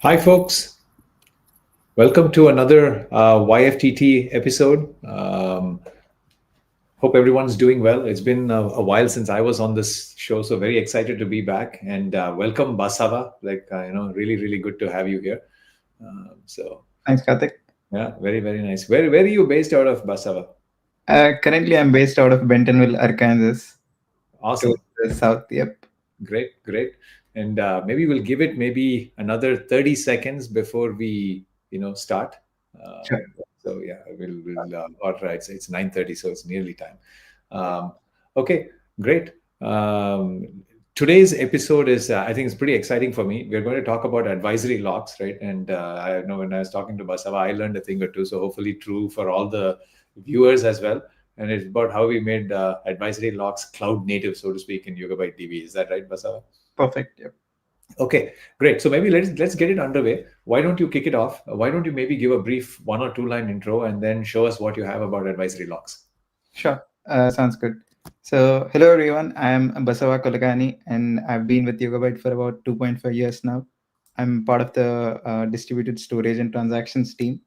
Hi, folks. Welcome to another YFTT episode. Hope everyone's doing well. It's been a while since I was on this show, so very excited to be back. And welcome, Basava. Really, really good to have you here. So, Thanks, Karthik. yeah, very, very nice. Where are you based out of, Basava? Currently, I'm based out of Bentonville, Arkansas, towards Awesome. the south. Yep. Great, great. And maybe we'll give it maybe another 30 seconds before we, start. Sure. So yeah, all right, it's 9:30, so it's nearly time. Okay, great. Today's episode is, I think it's pretty exciting for me. We're going to talk about advisory locks, right? And I know when I was talking to Basava, I learned a thing or two. So hopefully true for all the viewers as well. And it's about how we made advisory locks cloud native, so to speak, in YugabyteDB. Is that right, Basava? Perfect. Yep. Okay, great. So maybe let's get it underway. Why don't you kick it off? Why don't you maybe give a brief one or two line intro and then show us what you have about advisory locks? Sure. Sounds good. So, hello everyone. I'm Basava Kolagani, and I've been with Yugabyte for about 2.5 years now. I'm part of the distributed storage and transactions team.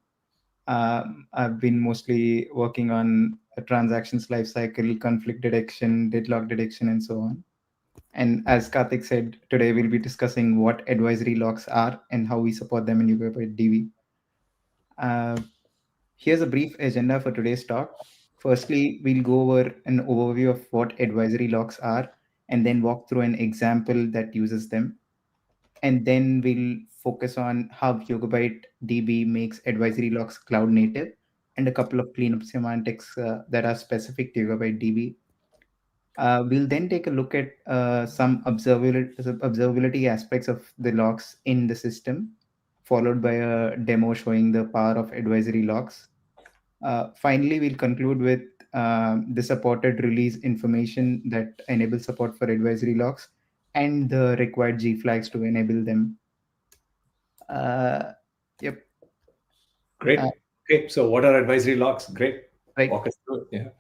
I've been mostly working on a transactions lifecycle, conflict detection, deadlock detection, and so on. And as Karthik said, today we'll be discussing what advisory locks are and how we support them in Yugabyte DB. Uh, Here's a brief agenda for today's talk. Firstly, we'll go over an overview of what advisory locks are and then walk through an example that uses them. And then we'll focus on how Yugabyte DB makes advisory locks cloud native and a couple of cleanup semantics that are specific to Yugabyte DB. We'll then take a look at some observability aspects of the locks in the system, followed by a demo showing the power of advisory locks. Finally, we'll conclude with the supported release information that enables support for advisory locks and the required G flags to enable them. Uh, yep. Uh, Great. Okay, so what are advisory locks? Great. right. Walk us through it.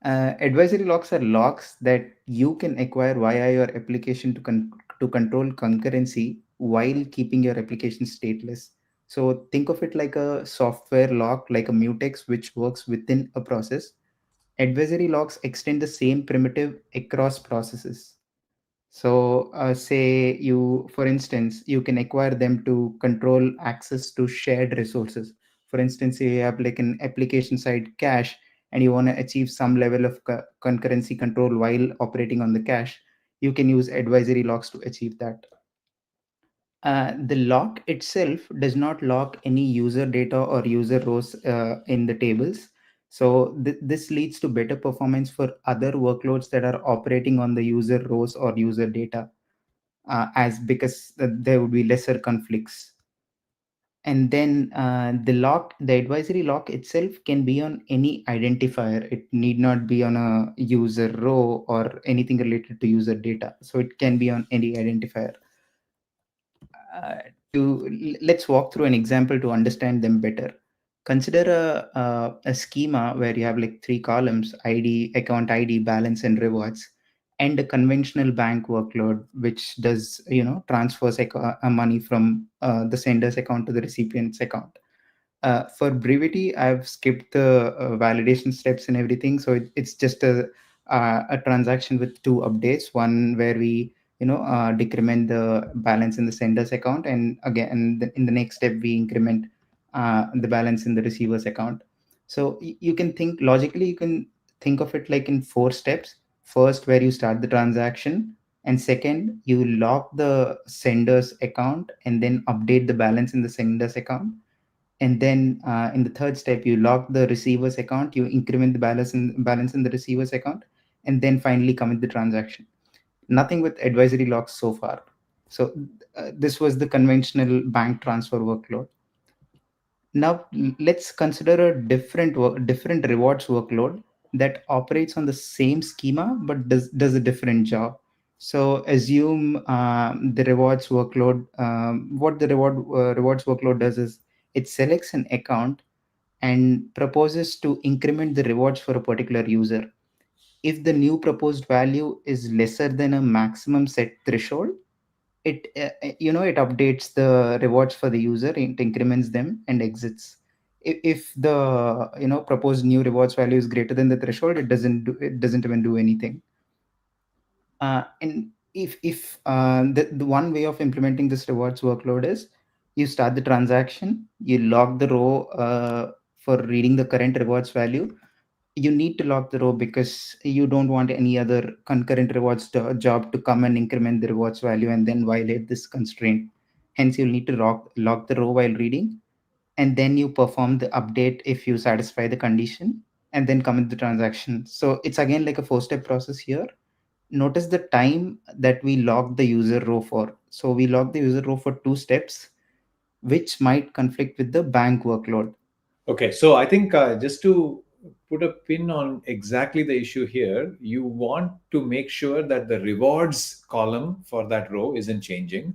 Yeah. Advisory locks are locks that you can acquire via your application to control concurrency while keeping your application stateless. So think of it like a software lock, like a mutex, which works within a process. Advisory locks extend the same primitive across processes. So, say you, for instance, you can acquire them to control access to shared resources. For instance, you have like an application side cache and you want to achieve some level of concurrency control while operating on the cache. You can use advisory locks to achieve that. The lock itself does not lock any user data or user rows in the tables. So this leads to better performance for other workloads that are operating on the user rows or user data, as because there would be lesser conflicts. And then the advisory lock itself can be on any identifier. It need not be on a user row or anything related to user data. So it can be on any identifier. uh, let's walk through an example to understand them better. Consider a schema where you have like three columns: ID, account ID, balance, and rewards, and a conventional bank workload which does transfers money from the sender's account to the recipient's account. For brevity, I've skipped the validation steps and everything, so it's just a transaction with two updates. One where we decrement the balance in the sender's account, and again in the next step we increment the balance in the receiver's account. So you can think logically, you can think of it like in four steps. First, where you start the transaction, and second, you lock the sender's account and then update the balance in the sender's account. And then in the third step, you lock the receiver's account, you increment the balance in the receiver's account, and then finally commit the transaction. Nothing with advisory locks so far. So this was the conventional bank transfer workload. Now let's consider a different rewards workload that operates on the same schema but does a different job. So assume the rewards workload. What the rewards workload does is it selects an account and proposes to increment the rewards for a particular user. If the new proposed value is lesser than a maximum set threshold, it updates the rewards for the user, it increments them and exits. If the proposed new rewards value is greater than the threshold, it doesn't even do anything. And if the one way of implementing this rewards workload is, you start the transaction, you log the row for reading the current rewards value. You need to lock the row because you don't want any other concurrent rewards job to come and increment the rewards value and then violate this constraint. Hence, you'll need to lock the row while reading, and then you perform the update if you satisfy the condition, and then commit the transaction. So it's again like a four-step process here. Notice the time that we lock the user row for. So we lock the user row for 2 steps, which might conflict with the bank workload. Okay, so I think just to put a pin on exactly the issue here, you want to make sure that the rewards column for that row isn't changing. Yeah,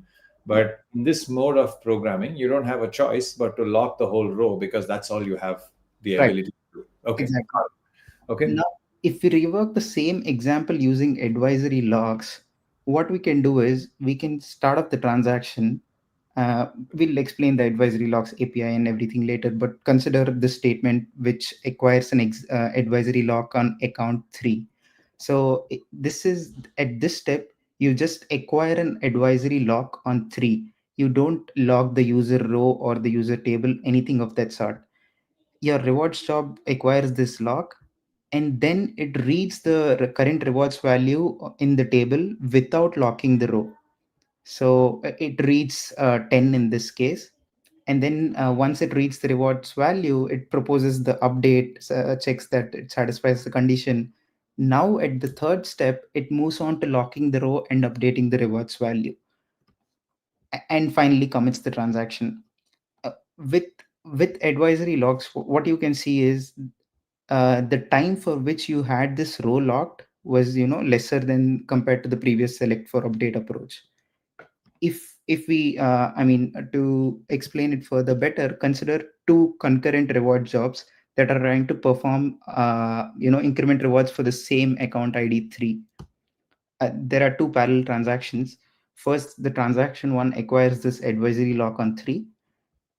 But in this mode of programming, you don't have a choice but to lock the whole row because that's all you have the right. ability to do. Okay, Exactly. okay. Now, if we rework the same example using advisory logs, what we can do is we can start up the transaction. We'll explain the advisory logs API and everything later, but consider this statement which acquires an advisory log on account 3. So this is at this step, you just acquire an advisory log on 3. You don't log the user row or the user table, anything of that sort. Your rewards job acquires this log, and then it reads the current rewards value in the table without locking the row. So it reads 10 in this case. And then once it reads the rewards value, it proposes the update, checks that it satisfies the condition. Now, at the third step, it moves on to locking the row and updating the rewards value, and finally commits the transaction. Uh, with with advisory logs, what you can see is the time for which you had this row locked was lesser than compared to the previous select for update approach. If we to explain it further better, consider two concurrent reward jobs that are trying to perform increment rewards for the same account id 3. There are two parallel transactions. First, the transaction one acquires this advisory lock on 3,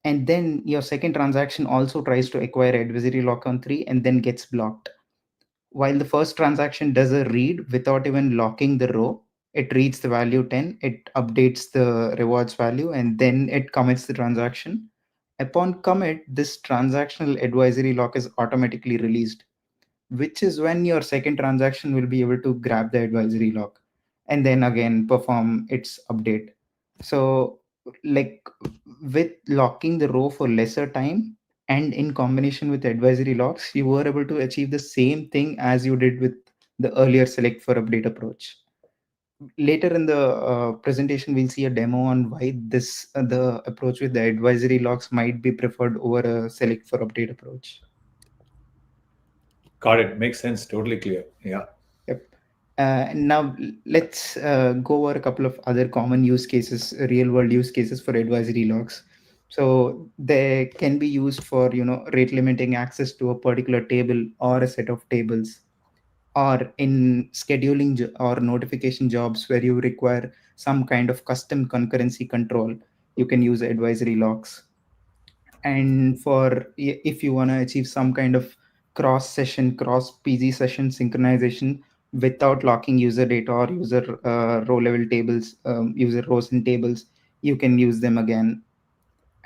and then your second transaction also tries to acquire advisory lock on 3 and then gets blocked. While the first transaction does a read without even locking the row, it reads the value 10, it updates the rewards value, and then it commits the transaction. Upon commit, this transactional advisory lock is automatically released, which is when your second transaction will be able to grab the advisory lock and then again perform its update. So, like, with locking the row for lesser time and in combination with advisory locks, you were able to achieve the same thing as you did with the earlier select for update approach. Later in the presentation, we'll see a demo on why the approach with the advisory locks might be preferred over a select for update approach. Got it. Makes sense. Totally clear. Yeah. Yep. Now let's go over a couple of other common use cases, real world use cases for advisory logs. So they can be used for rate limiting access to a particular table or a set of tables, or in scheduling or notification jobs where you require some kind of custom concurrency control. You can use advisory logs. And for if you want to achieve some kind of cross session, cross pg session synchronization without locking user data or user row level tables, user rows and tables, you can use them again.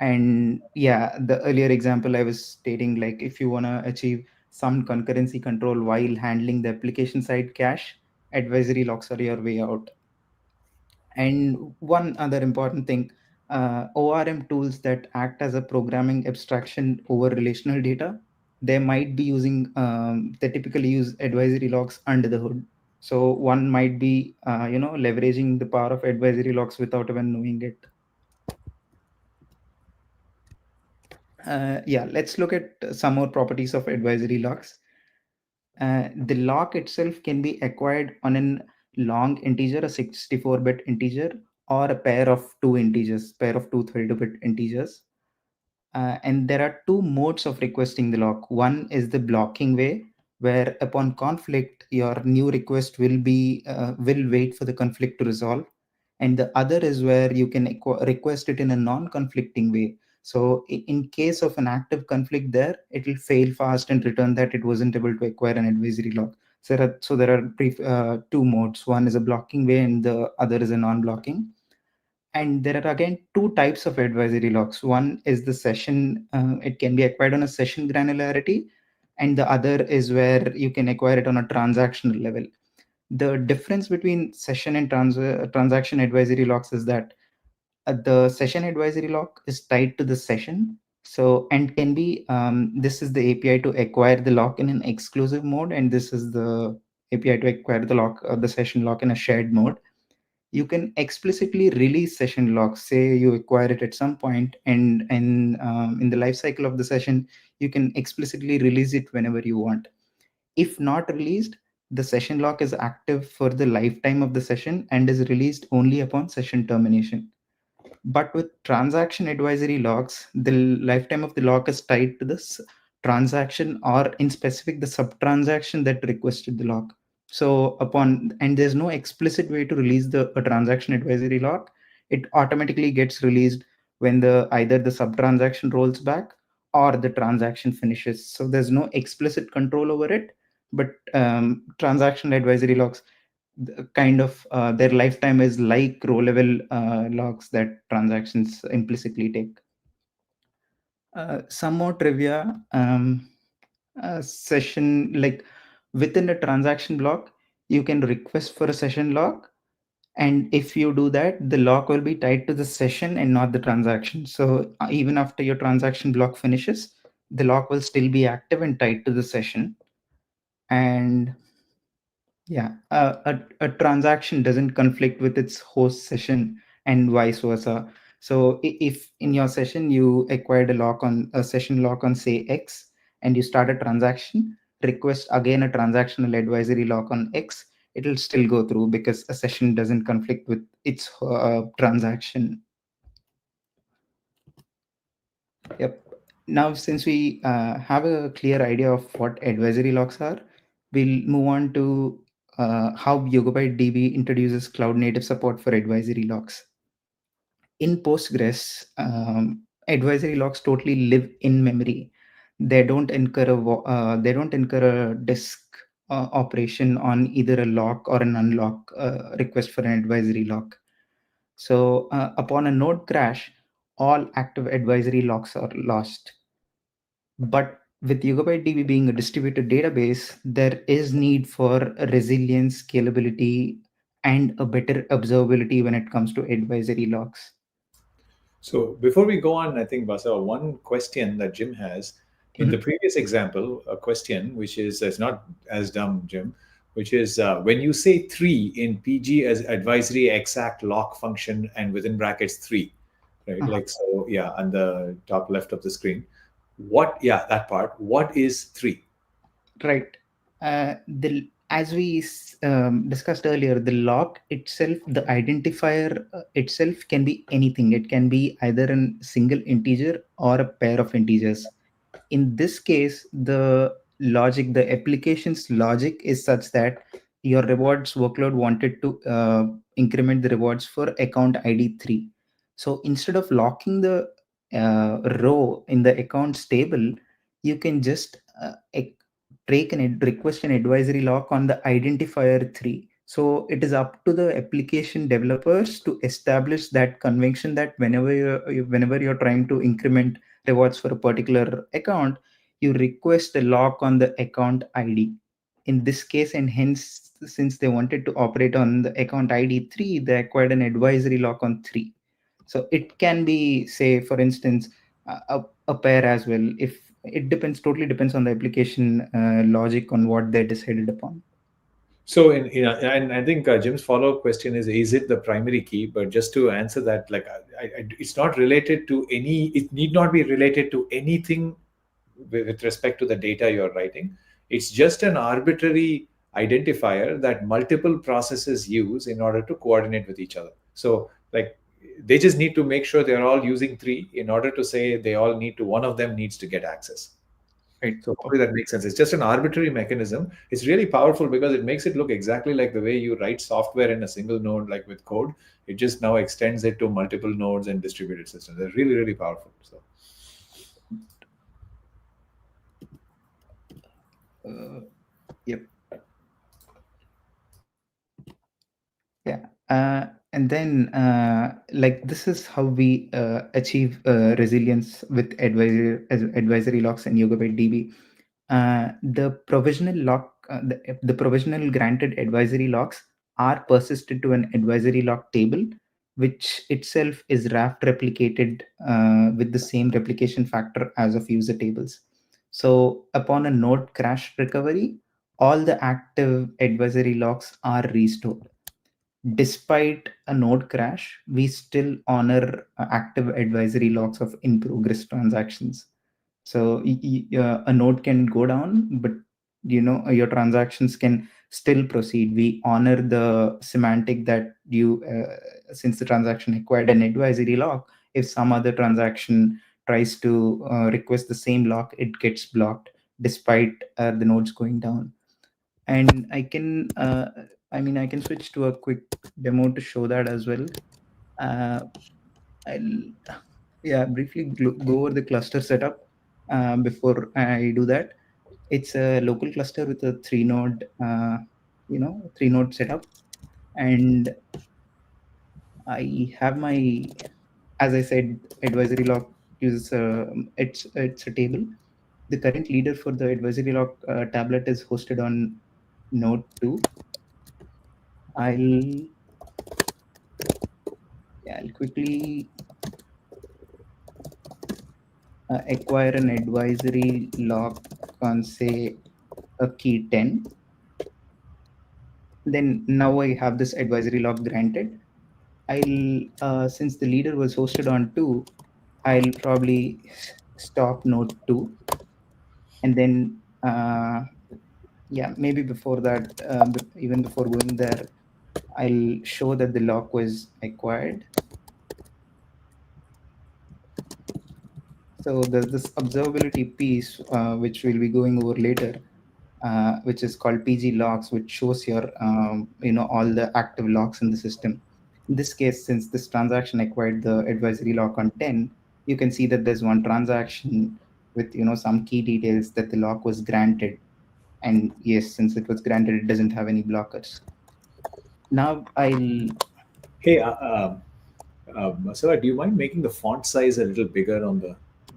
And yeah, the earlier example I was stating, like if you want to achieve some concurrency control while handling the application side cache, advisory locks are your way out. And one other important thing, ORM tools that act as a programming abstraction over relational data, they might be using, they typically use advisory logs under the hood. So one might be, leveraging the power of advisory logs without even knowing it. Yeah, let's look at some more properties of advisory logs. The lock itself can be acquired on an long integer, a 64-bit integer, or a pair of two integers, pair of two 32-bit integers. And there are two modes of requesting the lock. One is the blocking way, where upon conflict, your new request will wait for the conflict to resolve, and the other is where you can request it in a non-conflicting way. So in case of an active conflict there, it will fail fast and return that it wasn't able to acquire an advisory lock. So there are two modes. One is a blocking way and the other is a non-blocking. And there are again two types of advisory locks. One is the session, it can be acquired on a session granularity, and the other is where you can acquire it on a transactional level. The difference between session and transaction advisory locks is that the session advisory lock is tied to the session. So, and can be, this is the API to acquire the lock in an exclusive mode, and this is the API to acquire the lock, the session lock in a shared mode. You can explicitly release session locks. Say you acquire it at some point, and in the life cycle of the session, you can explicitly release it whenever you want. If not released, the session lock is active for the lifetime of the session and is released only upon session termination. But with transaction advisory locks, the lifetime of the lock is tied to this transaction, or in specific the sub transaction that requested the lock. So upon, and there's no explicit way to release the a transaction advisory lock. It automatically gets released when the either the sub transaction rolls back or the transaction finishes. So there's no explicit control over it. But transaction advisory locks, kind of their lifetime is like row level logs that transactions implicitly take. Some more trivia. Session, like within a transaction block, you can request for a session lock, and if you do that, the lock will be tied to the session and not the transaction. So even after your transaction block finishes, the lock will still be active and tied to the session. And yeah, a transaction doesn't conflict with its host session and vice versa. So if in your session you acquired a lock on a session lock on say X, and you start a transaction, request again a transactional advisory lock on X, it will still go through because a session doesn't conflict with its transaction. Yep. Now, since we have a clear idea of what advisory locks are, we'll move on to how YugabyteDB introduces cloud native support for advisory locks. In Postgres, advisory locks totally live in memory. They don't incur a disk operation on either a lock or an unlock request for an advisory lock. So upon a node crash, all active advisory locks are lost. But with YugabyteDB being a distributed database, there is need for resilience, scalability, and a better observability when it comes to advisory locks. So before we go on, I think Basa, one question that Jim has in the Mhm. previous example, a question which is it's not as dumb, Jim, which is when you say three in PG as advisory exact lock function and within brackets three, right? Uh-huh. Like so, yeah, on the top left of the screen. What? Yeah, that part. What is three? Right. As we discussed earlier, the lock itself, the identifier itself can be anything. It can be either a single integer or a pair of integers. In this case, the application's logic is such that your rewards workload wanted to increment the rewards for account ID 3. So instead of locking the row in the accounts table, you can just request an advisory lock on the identifier 3. So it is up to the application developers to establish that convention that whenever you're trying to increment rewards for a particular account, you request a lock on the account ID. In this case, and hence, since they wanted to operate on the account ID 3, they acquired an advisory lock on 3. So it can be, say, for instance, a pair as well. If it depends, totally depends on the application logic on what they decided upon. So, and I think Jim's follow-up question is it the primary key? But just to answer that, like, it's not related to any. It need not be related to anything with respect to the data you're writing. It's just an arbitrary identifier that multiple processes use in order to coordinate with each other. So, like, they just need to make sure they're all using three in order to say they all need to. One of them needs to get access. Right. So hopefully that makes sense. It's just an arbitrary mechanism. It's really powerful because it makes it look exactly like the way you write software in a single node, like with code. It just now extends it to multiple nodes and distributed systems. They're really, really powerful. So Yep. Yeah. And then, like, this is how we achieve resilience with advisory locks and YugabyteDB. The provisional lock, the provisional granted advisory locks are persisted to an advisory lock table, which itself is wrapped replicated with the same replication factor as of user tables. So, upon a node crash recovery, all the active advisory locks are restored. Despite a node crash, we still honor active advisory locks of in progress transactions. So a node can go down, but your transactions can still proceed. We honor the semantic that since the transaction acquired an advisory lock, if some other transaction tries to request the same lock, it gets blocked despite the nodes going down. And I can switch to a quick demo to show that as well. uh, I'll yeah briefly go over the cluster setup before I do that. It's a local cluster with a three node setup. And I have my, as I said, advisory lock uses it's a table. The current leader for the advisory lock tablet is hosted on node 2. I'll I'll quickly acquire an advisory lock on, say, a key 10. Then now I have this advisory lock granted. Since the leader was hosted on 2, I'll probably stop node 2. And then, maybe before that, even before going there, I'll show that the lock was acquired. So there's this observability piece, which we'll be going over later, which is called PG logs, which shows your, all the active logs in the system. In this case, since this transaction acquired the advisory lock on 10, you can see that there's one transaction with, some key details that the lock was granted. And yes, since it was granted, it doesn't have any blockers. Now hey, Basava, do you mind making the font size a little bigger on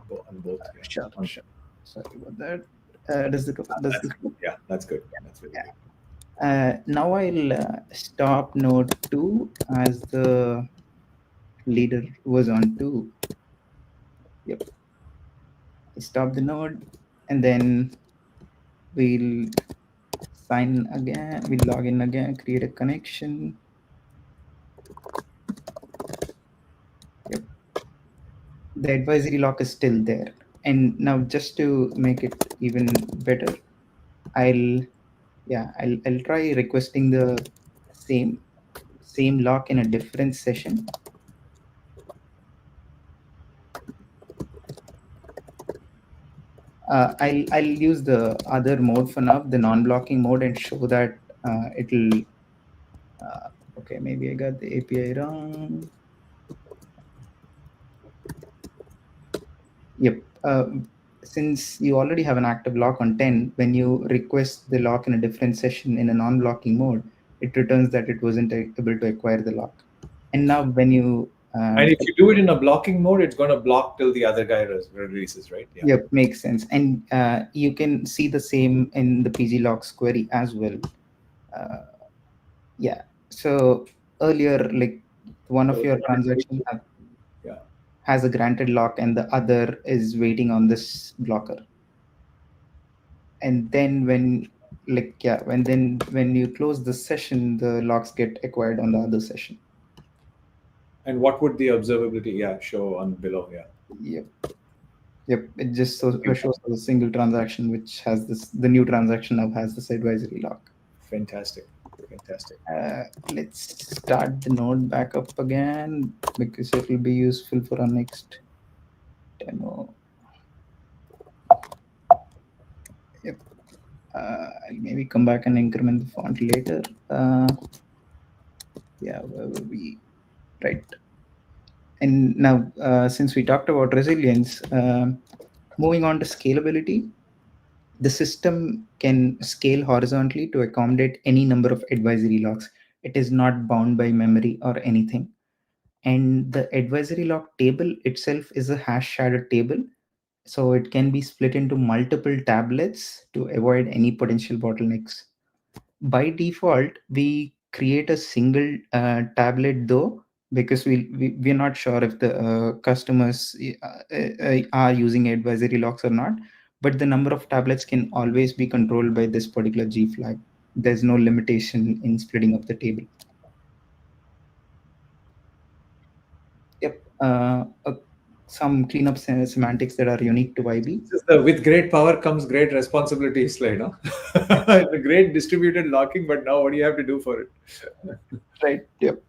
on both? Yeah, sure, on, sure. Sorry about that. Does that's this good. Yeah, that's good. That's very yeah. good. Now I'll stop node 2 as the leader was on 2. Yep. I stop the node, and then we'll sign again. We'll log in again, create a connection. Yep. The advisory lock is still there. And now, just to make it even better, I'll I'll try requesting the same same lock in a different session. I'll use the other mode for now, the non-blocking mode, and show that it'll. Okay, maybe I got the API wrong. Yep. Since you already have an active lock on 10, when you request the lock in a different session in a non-blocking mode, it returns that it wasn't able to acquire the lock. And now when you And if you do it in a blocking mode, it's going to block till the other guy releases, right? Yeah. Yep, makes sense. And you can see the same in the PG logs query as well. Uh, yeah. So earlier, like, one of So, your transactions yeah. has a granted lock and the other is waiting on this blocker. And then when you close the session, the locks get acquired on the other session. And what would the observability, yeah, show on below? Yeah. Yep. Yep. It just shows a single transaction which has the new transaction now has this advisory lock. Fantastic. Fantastic. Let's start the node back up again because it will be useful for our next demo. Yep. I'll maybe come back and increment the font later. Where were we? Right. And now, since we talked about resilience, moving on to scalability, the system can scale horizontally to accommodate any number of advisory locks. It is not bound by memory or anything. And the advisory lock table itself is a hash sharded table. So it can be split into multiple tablets to avoid any potential bottlenecks. By default we create a single tablet though, because we're not sure if the customers are using advisory locks or not, but the number of tablets can always be controlled by this particular G flag. There's no limitation in splitting up the table. Yep. Some cleanup semantics that are unique to YB. This is the with great power comes great responsibility slide, no? The great distributed locking, but now what do you have to do for it? Right. Yep.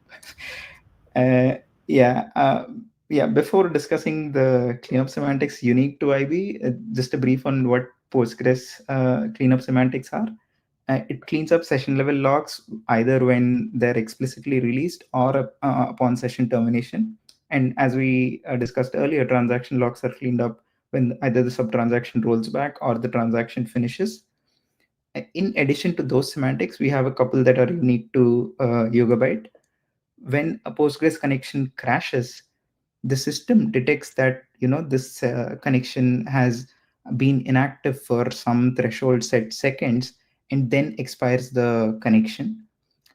Uh, yeah. Yeah. Before discussing the cleanup semantics unique to IB, just a brief on what Postgres cleanup semantics are. It cleans up session level logs either when they're explicitly released or upon session termination. And as we discussed earlier, transaction logs are cleaned up when either the sub transaction rolls back or the transaction finishes. In addition to those semantics, we have a couple that are unique to Yugabyte. When a Postgres connection crashes, the system detects that this connection has been inactive for some threshold set seconds and then expires the connection.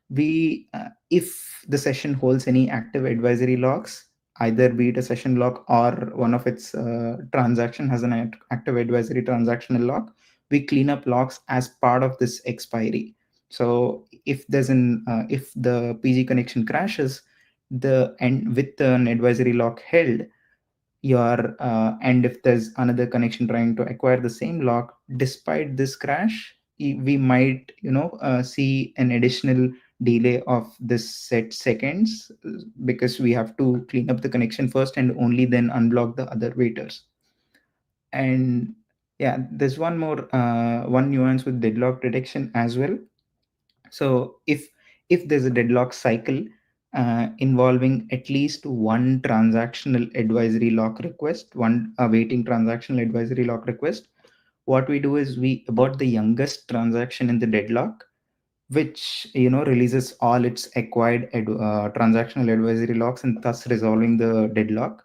We If the session holds any active advisory logs, either be it a session log or one of its transaction has an active advisory transactional log, we clean up logs as part of this expiry. So if the PG connection crashes, the and with an advisory lock held, your and if there's another connection trying to acquire the same lock despite this crash, we might see an additional delay of this set seconds, because we have to clean up the connection first and only then unblock the other waiters. And yeah, there's one nuance with deadlock detection as well. So if there's a deadlock cycle involving at least one transactional advisory lock request, one awaiting transactional advisory lock request, what we do is we abort the youngest transaction in the deadlock, which releases all its acquired transactional advisory locks and thus resolving the deadlock.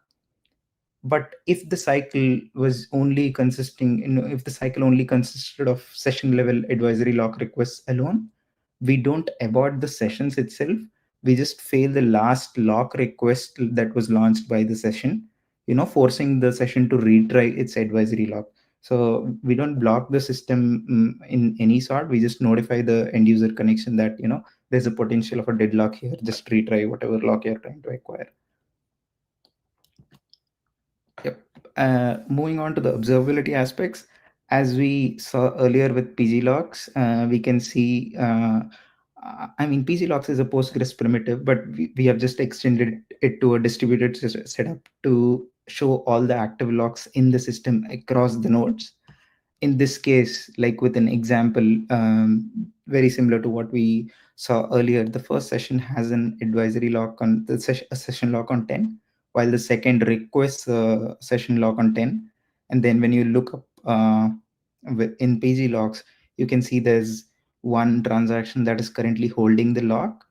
But if the cycle was only consisting, if the cycle only consisted of session level advisory lock requests alone, we don't abort the sessions itself. We just fail the last lock request that was launched by the session, forcing the session to retry its advisory lock. So we don't block the system in any sort. We just notify the end user connection that there's a potential of a deadlock here. Just retry whatever lock you're trying to acquire. Yep. Moving on to the observability aspects, as we saw earlier with PG logs, we can see. I mean, PG logs is a Postgres primitive, but we have just extended it to a distributed setup to show all the active logs in the system across the nodes. In this case, like with an example, very similar to what we saw earlier, the first session has an advisory lock on the session, a session lock on 10, while the second requests a session lock on 10. And then when you look up in PG logs, you can see there's one transaction that is currently holding the lock.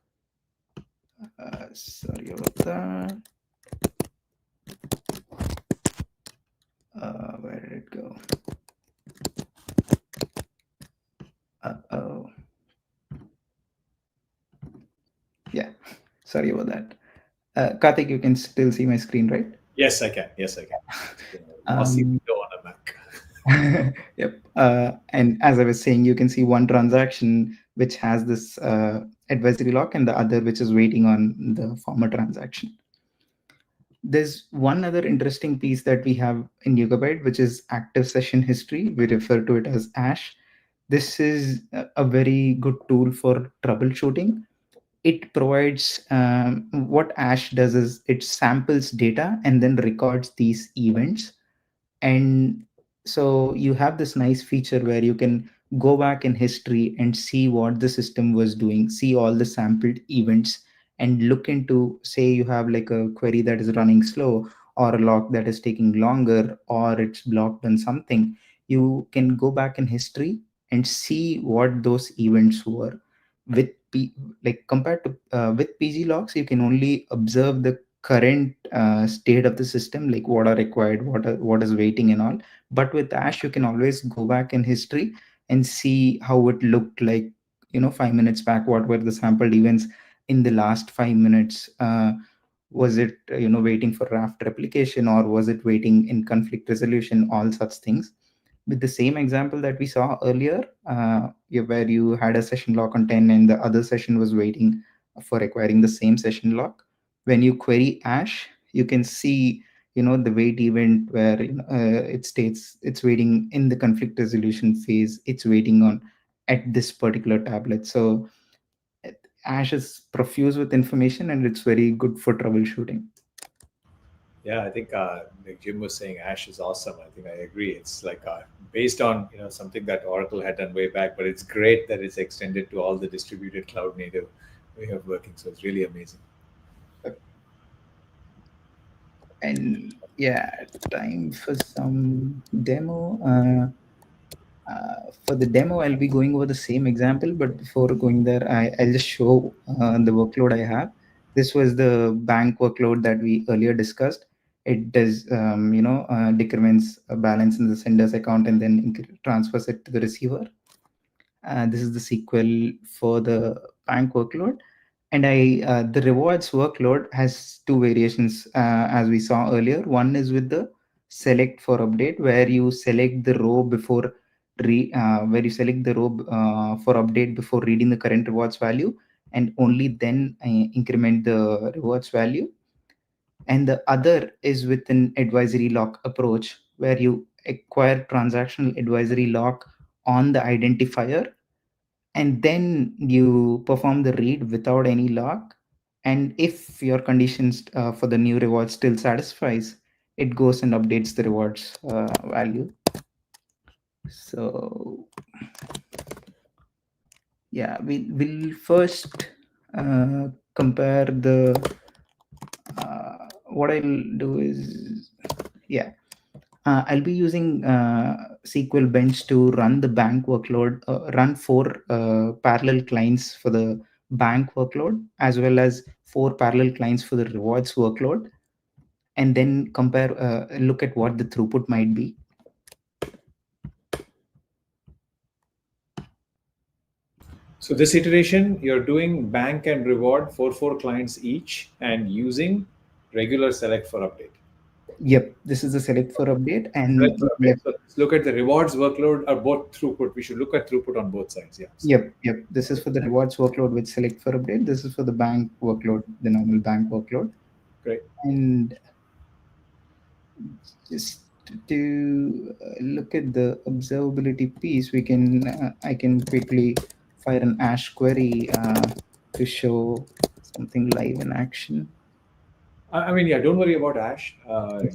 Sorry about that. Where did it go? Uh-oh. Yeah, sorry about that. Karthik, you can still see my screen, right? Yes, I can. Yes, I can. Mossy window on a Mac. Yep. And as I was saying, you can see one transaction which has this advisory lock and the other which is waiting on the former transaction. There's one other interesting piece that we have in Yugabyte, which is active session history. We refer to it as ASH. This is a very good tool for troubleshooting. It provides what ASH does is it samples data and then records these events. And so you have this nice feature where you can go back in history and see what the system was doing, see all the sampled events, and look into, say you have like a query that is running slow, or a lock that is taking longer, or it's blocked on something, you can go back in history and see what those events were. with like compared to with pg logs, you can only observe the current state of the system, like what are required, what is waiting and all. But with ash, you can always go back in history and see how it looked like, 5 minutes back. What were the sampled events in the last 5 minutes? Was it waiting for raft replication, or was it waiting in conflict resolution? All such things. With the same example that we saw earlier, where you had a session lock on 10 and the other session was waiting for acquiring the same session lock. When you query ash, you can see the wait event where it states it's waiting in the conflict resolution phase, it's waiting on at this particular tablet. So ash is profuse with information, and it's very good for troubleshooting. Yeah, I think like Jim was saying, Ash is awesome. I think I agree. It's like based on something that Oracle had done way back, but it's great that it's extended to all the distributed cloud native way of working. So it's really amazing. And yeah, time for some demo. For the demo, I'll be going over the same example, but before going there, I'll just show the workload I have. This was the bank workload that we earlier discussed. It does, decrements a balance in the sender's account and then transfers it to the receiver. This is the SQL for the bank workload. And the rewards workload has two variations, as we saw earlier. One is with the select for update, where you select the row before for update before reading the current rewards value, and only then increment the rewards value. And the other is with an advisory lock approach, where you acquire transactional advisory lock on the identifier, and then you perform the read without any lock. And if your conditions for the new reward still satisfies, it goes and updates the rewards value. So yeah, we'll first compare the what I'll do is, yeah, I'll be using SQL Bench to run the bank workload, run four parallel clients for the bank workload, as well as four parallel clients for the rewards workload, and then look at what the throughput might be. So this iteration, you're doing bank and reward for four clients each and using regular select for update. Yep, this is the select for update, Select and for update. So let's look at the rewards workload or both throughput. We should look at throughput on both sides. Yeah. So, yep. This is for the rewards workload with select for update. This is for the bank workload, the normal bank workload. great. And just to look at the observability piece, I can quickly fire an ash query to show something live in action. I mean, yeah, don't worry about Ash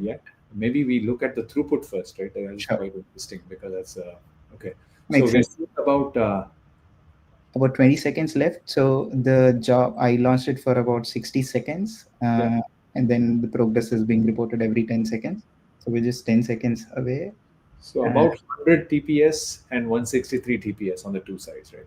yet. Maybe we look at the throughput first, right? That is Sure. quite interesting because that's okay. So Makes we're sense. seeing about About 20 seconds left. So the job, I launched it for about 60 seconds. yeah. And then the progress is being reported every 10 seconds. So we're just 10 seconds away. So Uh, about 100 TPS and 163 TPS on the two sides, right?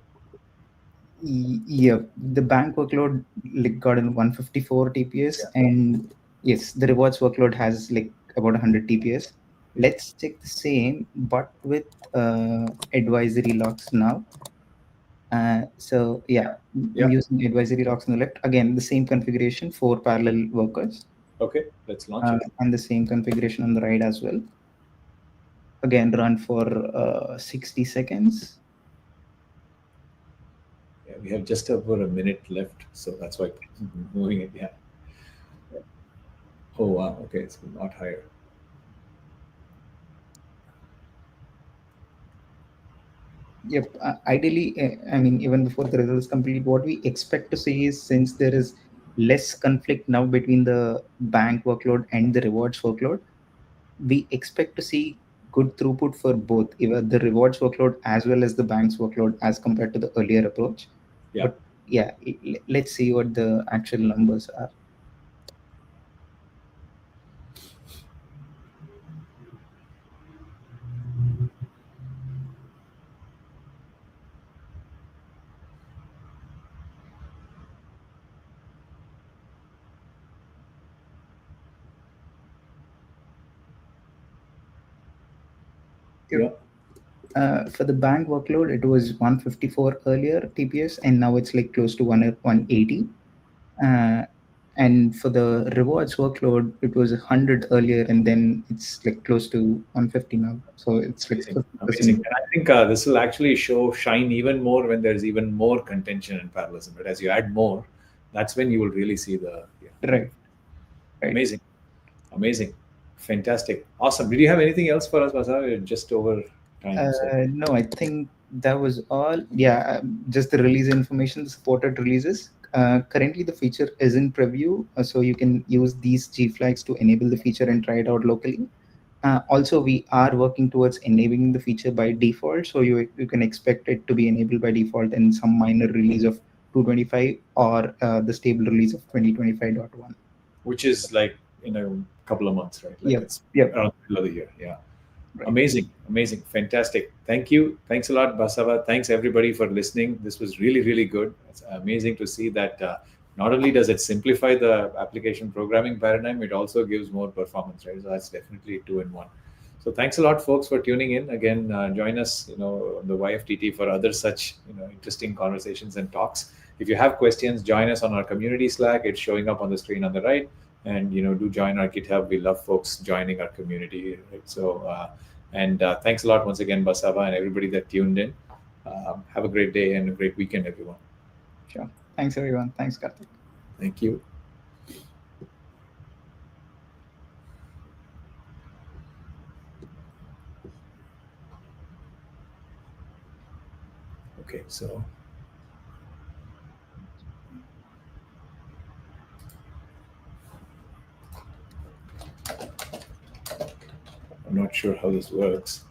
Yeah, the bank workload like got in 154 TPS, Yeah. and yes, the rewards workload has like about 100 TPS. Let's check the same, but with advisory locks now. So yeah, I'm Yeah. using advisory locks on the left. Again, the same configuration for parallel workers, Okay. Let's launch it. and the same configuration on the right as well. Again, run for 60 seconds. Yeah, we have just over a minute left, so that's why moving it. Yeah. Oh wow. Okay, it's a lot higher. Yep. Ideally, I mean, even before the results complete, what we expect to see is, since there is less conflict now between the bank workload and the rewards workload, we expect to see good throughput for both, even the rewards workload as well as the bank's workload, as compared to the earlier approach. Yeah. But yeah, let's see what the actual numbers are. Yeah. For the bank workload, it was 154 earlier TPS, and now it's like close to 180. Uh, and for the rewards workload, it was 100 earlier, and then it's like close to 150 now. So it's like Amazing, amazing. 50%. And I think this will actually shine even more when there's even more contention and parallelism. But as you add more, that's when you will really see the Right, right. amazing, amazing, fantastic, awesome. Did you have anything else for us, Basa? We're just over time, so No, I think that was all. Yeah, just the release information, the supported releases. Currently, the feature is in preview, so you can use these G flags to enable the feature and try it out locally. Also, we are working towards enabling the feature by default, so you can expect it to be enabled by default in some minor release of 225 or the stable release of 2025.1. which is like in a couple of months, right? Like Yep, it's yep, around the middle of the year. Yeah. right. Amazing, amazing, fantastic. Thank you. Thanks a lot, Basava. Thanks everybody for listening. This was really, really good. It's amazing to see that not only does it simplify the application programming paradigm, it also gives more performance, right? So that's definitely two in one. So thanks a lot, folks, for tuning in. Again, join us, on the YFTT for other such, interesting conversations and talks. If you have questions, join us on our community Slack. It's showing up on the screen on the right. And do join our GitHub. We love folks joining our community. Right? So. And thanks a lot once again, Basava, and everybody that tuned in. Have a great day and a great weekend, everyone. Sure. Thanks, everyone. Thanks, Karthik. Thank you. Okay, so I'm not sure how this works.